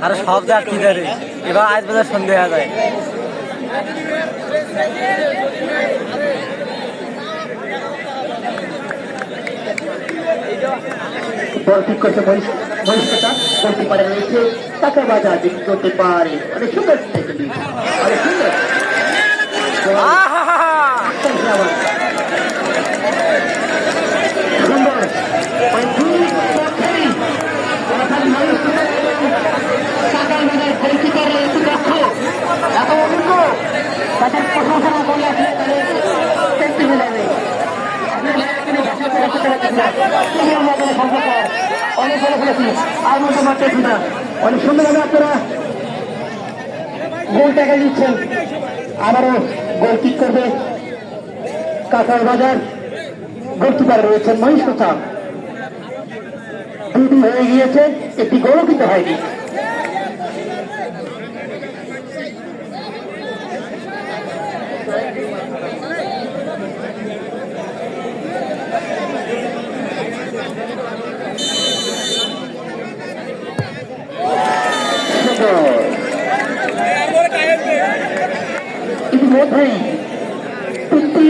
আর সব যা কি জানে এবার আজ বাজার সন্ধে হয়ে যায়। বল ঠিক করছে মহিষটা বলতে পারে রয়েছে টাকা বাজার বিক্রি করতে পারে। অনেক সুন্দর অনেক সুন্দর অনেক সুন্দরভাবে আপনারা গোল টাকা দিচ্ছেন। আবারও গোল কিক করবে কাঁচার বাজার। গোলকিপার রয়েছেন মহিষ কোথা। দুটি হয়ে গিয়েছে, একটি গোলও কিন্তু হয়নি। ইতিমধ্যেই 3টি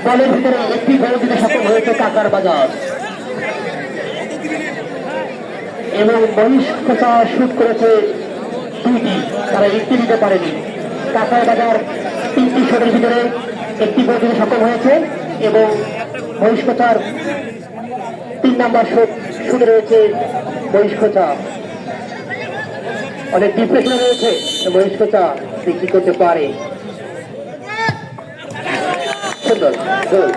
বলের ভিতরে একটি গোল দিতে সফল হয়েছে কাকার বাজার এবং মহিষ কোচা শুট করেছে 2টি, তারা একটি দিতে পারেনি। কাকার বাজার 3টি শটের ভিতরে একটি গোল দিতে সফল হয়েছে এবং মহিষ কোচার 3 নাম্বার শুটে রয়েছে মহিষ কোচা। অনেক ডিপ্রেশনে রয়েছে মহিষ কোচা বিক্রি করতে পারে। সুন্দর গোল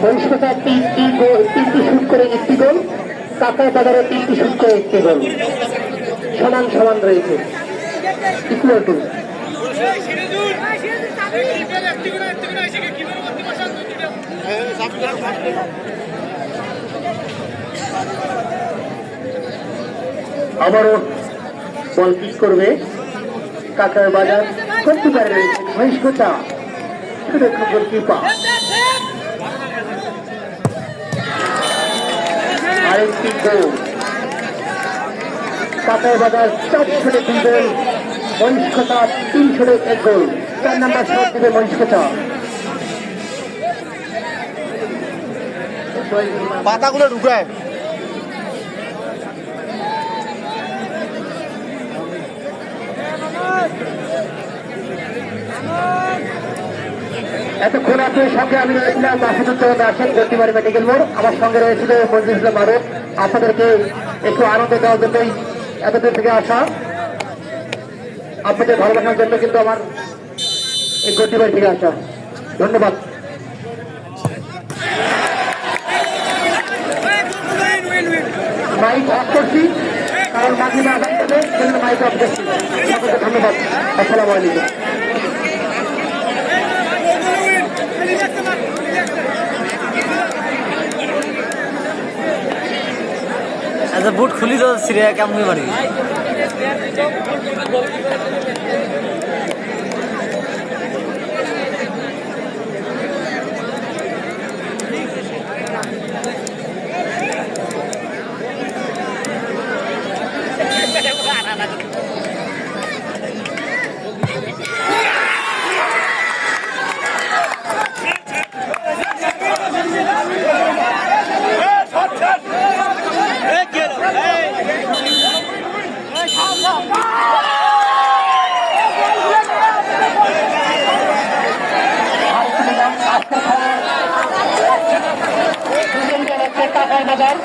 মহিষ কোচা 3টি শুট করে একটি গোল, কাকার বাজারে 3টি শুট করে একটি গোল। সমান সমান রয়েছে, ইকুয়াল টু। আবারও বল কিক করবে কাকার বাজার। গোলকিপার রয়েছে মহিষ কোচা, সুরক্ষা গোলকিপার। আরেকটি গোল কাকার বাজার 4 শটে 2 গোল, মহিষ কোচা 3 শটে 1 গোল। 4 নাম্বার শট দেবে মহিষ কোচা। পাতাগুলো ঢুকায় এতক্ষণ আপনার সঙ্গে আমি রয়েছিলাম মাসুদুজ্জামান আসেন গতিবাড়ি মেডিকেল মোড়। আমার সঙ্গে রয়েছিল মঞ্জুর ইসলাম মারুফ। আপনাদেরকে একটু আনন্দ দেওয়ার জন্যই এতদূর থেকে আসা, আপনাদের ভালোবাসার জন্য কিন্তু আমার এই গতিবাড়ি থেকে আসা। ধন্যবাদ। মাইক অফ করছি কারণ মাঝে না মাইক অফ করছি। সকলকে ধন্যবাদ। আসসালামু আলাইকুম। আচ্ছা বুট খুলি তো সিরিয়া কেমন পারি। টাকার বাজার